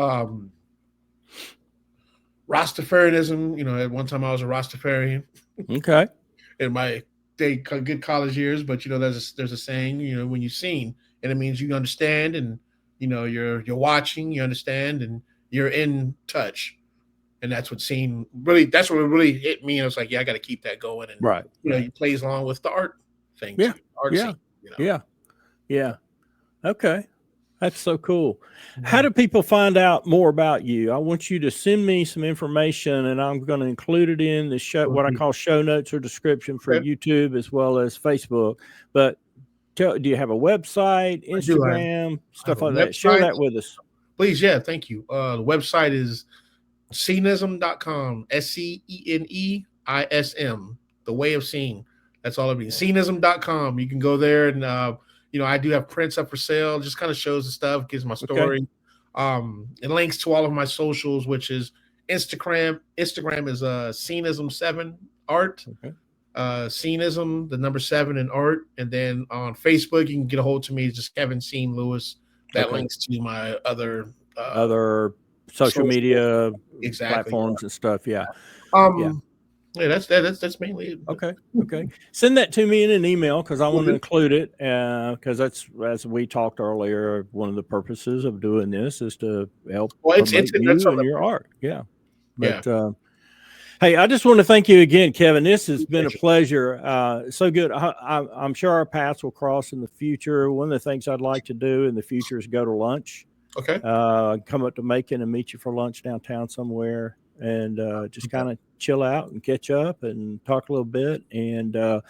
Rastafarianism. At one time I was a Rastafarian. Okay. In my good college years, but there's a saying, when you Scene, and it means you understand, and you're watching, you understand, and you're in touch. And that's what really hit me. I was like, I got to keep that going. And he plays along with the art thing. Yeah. Scene, Yeah. Okay. That's so cool. How do people find out more about you? I want you to send me some information, and I'm going to include it in the show, what I call show notes or description for YouTube as well as Facebook. But do you have a website, Instagram, stuff like that? Share that with us. Please. Yeah. Thank you. The website is scenism.com, SCENEISM, the way of seeing. That's all it means. Scenism.com. You can go there, and I do have prints up for sale. Just kind of shows the stuff, gives my story. It links to all of my socials, which is Instagram. Instagram is Scenism7 art. Scenism, the number 7 in art. And then on Facebook, you can get a hold of me. It's just Kevin Scene Lewis. That links to my other social media platforms and stuff. Yeah. Yeah, that's mainly it. Okay. Send that to me in an email, because I want to include it, because that's, as we talked earlier, one of the purposes of doing this is to help promote you and your art. Yeah. But hey, I just want to thank you again, Kevin. This has been a pleasure. So good. I'm sure our paths will cross in the future. One of the things I'd like to do in the future is go to lunch. Okay. Come up to Macon and meet you for lunch downtown somewhere, and just kind of chill out and catch up and talk a little bit. And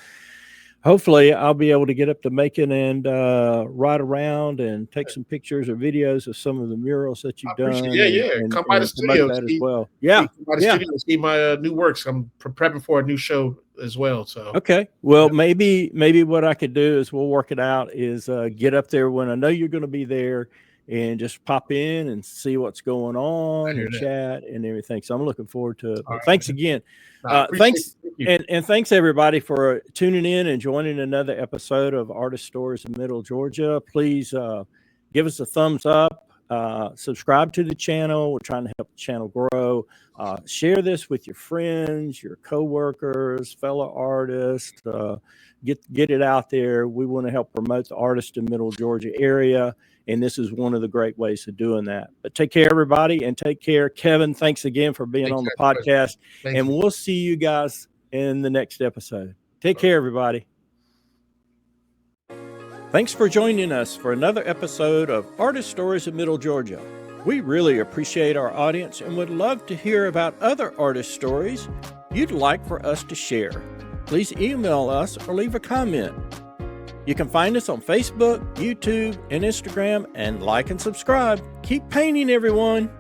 hopefully I'll be able to get up to Macon and ride around and take some pictures or videos of some of the murals that you've done. And come by the studio as well. Yeah. Come by the studio, see my new works. I'm prepping for a new show as well. So okay. Well, maybe what I could do is we'll work it out is get up there when I know you're going to be there, and just pop in and see what's going on and chat and everything. So I'm looking forward to it. But thanks again. Thanks. And thanks everybody for tuning in and joining another episode of Artist Stories in Middle Georgia. Please give us a thumbs up, subscribe to the channel. We're trying to help the channel grow. Share this with your friends, your coworkers, fellow artists. Get it out there. We want to help promote the artists in Middle Georgia area. And this is one of the great ways of doing that. But take care, everybody, and take care. Kevin, thanks again for being on the podcast. And we'll see you guys in the next episode. Take care, everybody. Thanks for joining us for another episode of Artist Stories of Middle Georgia. We really appreciate our audience and would love to hear about other artist stories you'd like for us to share. Please email us or leave a comment. You can find us on Facebook, YouTube, and Instagram, and like and subscribe. Keep painting, everyone.